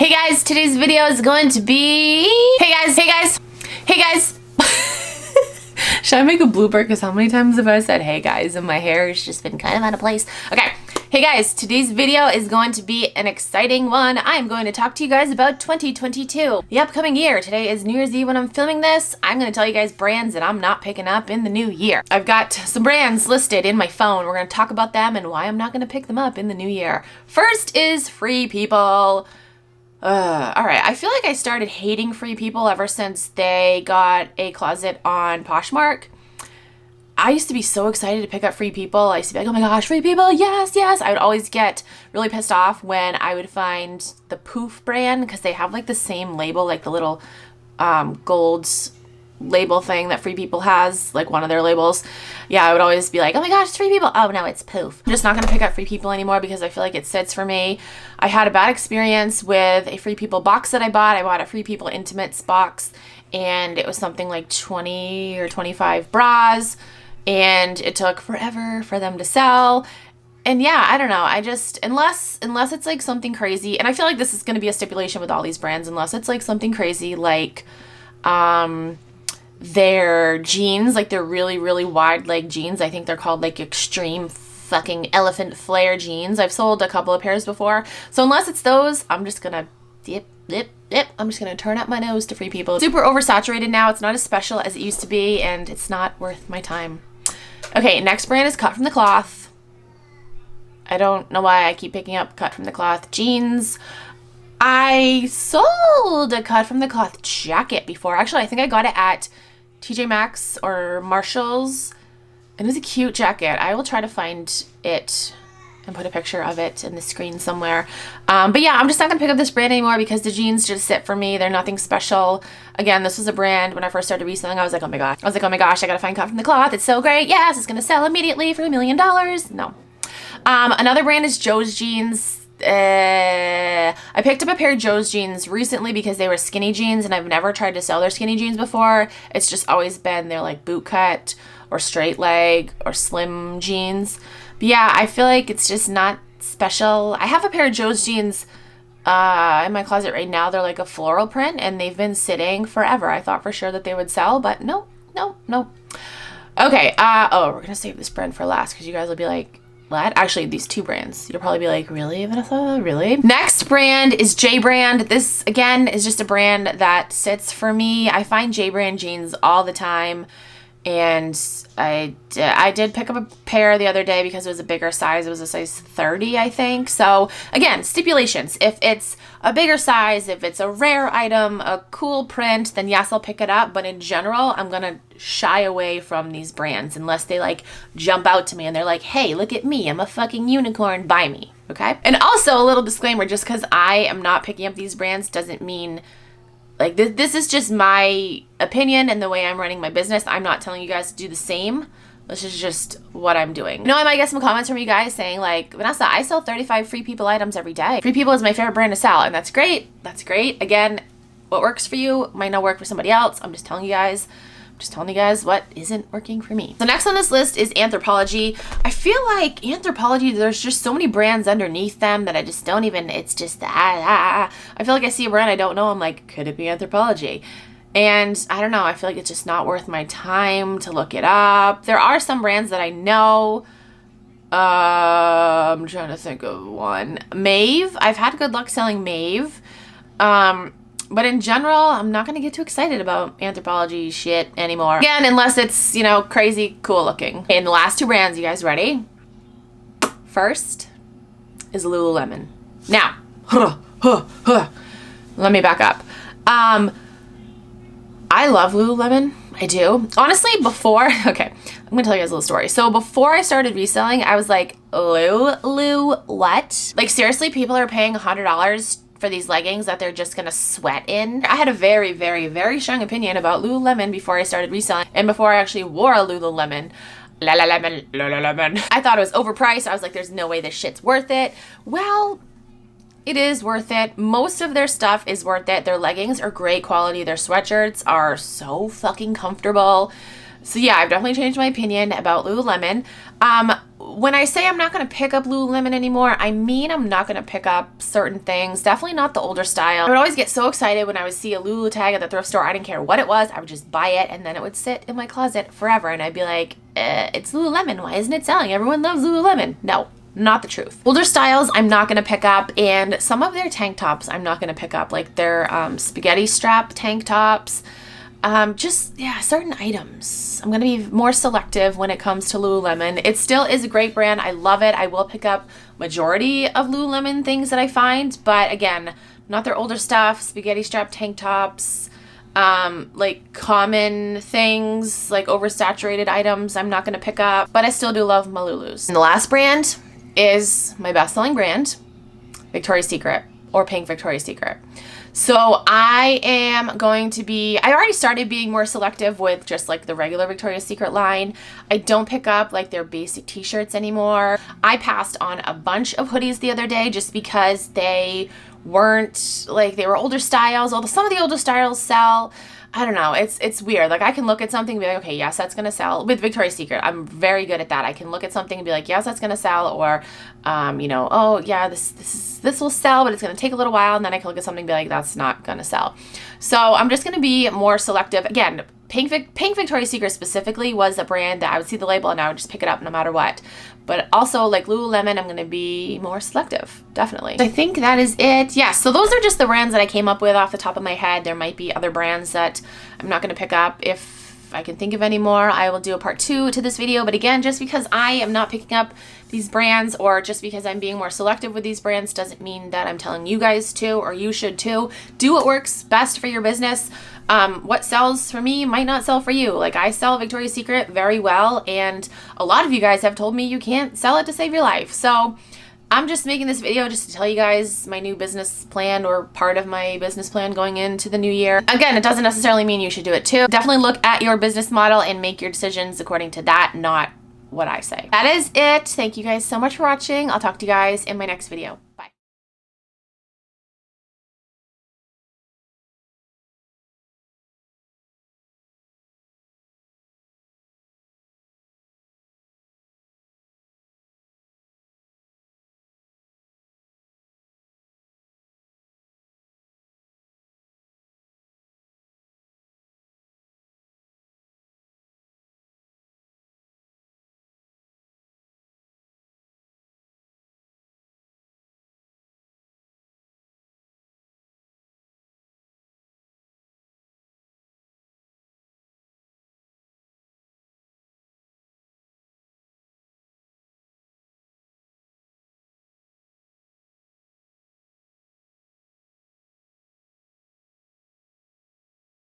Hey guys, today's video is going to be... Hey guys! Should I make a blooper? Because how many times have I said hey guys and my hair has just been kind of out of place. Okay. Hey guys, today's video is going to be an exciting one. I'm going to talk to you guys about 2022, the upcoming year. Today is New Year's Eve when I'm filming this. I'm going to tell you guys brands that I'm not picking up in the new year. I've got some brands listed in my phone. We're going to talk about them and why I'm not going to pick them up in the new year. First is Free People. Alright, I feel like I started hating Free People ever since they got a closet on Poshmark. I used to be so excited to pick up Free People. I used to be like, oh my gosh, Free People, yes, yes. I would always get really pissed off when I would find the Poof brand because they have like the same label, like the little gold label thing that Free People has, like one of their labels. Yeah, I would always be like, oh my gosh, it's Free People. Oh no, it's Poof. I'm just not going to pick up Free People anymore because I feel like it sits for me. I had a bad experience with a Free People box that I bought. I bought a Free People Intimates box and it was something like 20 or 25 bras and it took forever for them to sell. And yeah, I don't know. I just, unless it's like something crazy, and I feel like this is going to be a stipulation with all these brands, unless it's like something crazy like, their jeans, like they're really, really wide leg jeans. I think they're called like extreme fucking elephant flare jeans. I've sold a couple of pairs before. So unless it's those, I'm just gonna I'm just gonna turn up my nose to Free People. It's super oversaturated now. It's not as special as it used to be and it's not worth my time. Okay, next brand is Cut From The Cloth. I don't know why I keep picking up Cut From The Cloth jeans. I sold a Cut From The Cloth jacket before. Actually, I think I got it at TJ Maxx or Marshall's. It was a cute jacket. I will try to find it and put a picture of it in the screen somewhere. But yeah, I'm just not going to pick up this brand anymore because the jeans just sit for me. They're nothing special. Again, this was a brand when I first started reselling. I was like, oh my gosh. I got to find Cut From The Cloth. It's so great. Yes, it's going to sell immediately for $1 million. No. Another brand is Joe's Jeans. I picked up a pair of Joe's jeans recently because they were skinny jeans and I've never tried to sell their skinny jeans before. It's just always been their like boot cut or straight leg or slim jeans. But yeah, I feel like it's just not special. I have a pair of Joe's jeans in my closet right now. They're like a floral print and they've been sitting forever. I thought for sure that they would sell, but no. Okay, oh, we're gonna save this brand for last because you guys will be like, what? Actually, these two brands. You'll probably be like, really, Vanessa? Really? Next brand is J Brand. This, again, is just a brand that sits for me. I find J Brand jeans all the time. And I did pick up a pair the other day because it was a bigger size. It was a size 30, I think. So, again, stipulations. If it's a bigger size, if it's a rare item, a cool print, then yes, I'll pick it up. But in general, I'm going to shy away from these brands unless they, like, jump out to me and they're like, hey, look at me. I'm a fucking unicorn. Buy me. Okay? And also, a little disclaimer, just because I am not picking up these brands doesn't mean... Like, this is just my opinion and the way I'm running my business. I'm not telling you guys to do the same. This is just what I'm doing. I might get some comments from you guys saying, like, Vanessa, I sell 35 Free People items every day. Free People is my favorite brand to sell, and that's great. That's great. Again, what works for you might not work for somebody else. I'm just telling you guys what isn't working for me. So next on this list is Anthropologie. I feel like Anthropologie, there's just so many brands underneath them that I just don't even, it's just, I feel like I see a brand I don't know, I'm like, could it be Anthropologie? And I don't know, I feel like it's just not worth my time to look it up. There are some brands that I know. I'm trying to think of one. Maeve, I've had good luck selling Maeve. But in general, I'm not going to get too excited about Anthropologie shit anymore. Again, unless it's, you know, crazy cool looking. And the last two brands, you guys ready? First is Lululemon. Now, let me back up. I love Lululemon. I do. Honestly, before, okay, I'm going to tell you guys a little story. So before I started reselling, I was like, Lulu, what? Like seriously, people are paying $100 for these leggings that they're just gonna sweat in. I had a very, very, very strong opinion about Lululemon before I started reselling and before I actually wore a Lululemon. Lululemon. I thought it was overpriced. I was like, there's no way this shit's worth it. Well, it is worth it. Most of their stuff is worth it. Their leggings are great quality. Their sweatshirts are so fucking comfortable. So yeah, I've definitely changed my opinion about Lululemon. when I say I'm not going to pick up Lululemon anymore, I mean I'm not going to pick up certain things. Definitely not the older style. I would always get so excited when I would see a Lulu tag at the thrift store. I didn't care what it was. I would just buy it, and then it would sit in my closet forever. And I'd be like, it's Lululemon. Why isn't it selling? Everyone loves Lululemon. No. Not the truth. Older styles I'm not going to pick up, and some of their tank tops I'm not going to pick up, like their spaghetti strap tank tops. Certain items. I'm going to be more selective when it comes to Lululemon. It still is a great brand. I love it. I will pick up majority of Lululemon things that I find, but again, not their older stuff, spaghetti strap tank tops, like common things, like oversaturated items I'm not going to pick up, but I still do love my Lulus. And the last brand is my best-selling brand, Victoria's Secret, or Pink Victoria's Secret. So I already started being more selective with just like the regular Victoria's Secret line. I don't pick up like their basic t-shirts anymore. I passed on a bunch of hoodies the other day just because they weren't, like, they were older styles, although some of the older styles sell. I don't know. It's weird. Like, I can look at something and be like, okay, yes, that's going to sell. With Victoria's Secret, I'm very good at that. I can look at something and be like, yes, that's going to sell. Or, oh, yeah, this will sell, but it's going to take a little while. And then I can look at something and be like, that's not going to sell. So I'm just going to be more selective. Again, Pink Victoria's Secret specifically was a brand that I would see the label and I would just pick it up no matter what. But also, like Lululemon, I'm going to be more selective, definitely. I think that is it. Yeah, so those are just the brands that I came up with off the top of my head. There might be other brands that I'm not going to pick up. If I can think of any more, I will do a part 2 to this video. But again, just because I am not picking up these brands, or just because I'm being more selective with these brands, doesn't mean that I'm telling you guys to, or you should too. Do what works best for your business. What sells for me might not sell for you. Like, I sell Victoria's Secret very well, and a lot of you guys have told me you can't sell it to save your life. So I'm just making this video just to tell you guys my new business plan, or part of my business plan going into the new year. Again, it doesn't necessarily mean you should do it too. Definitely look at your business model and make your decisions according to that, not what I say. That is it. Thank you guys so much for watching. I'll talk to you guys in my next video.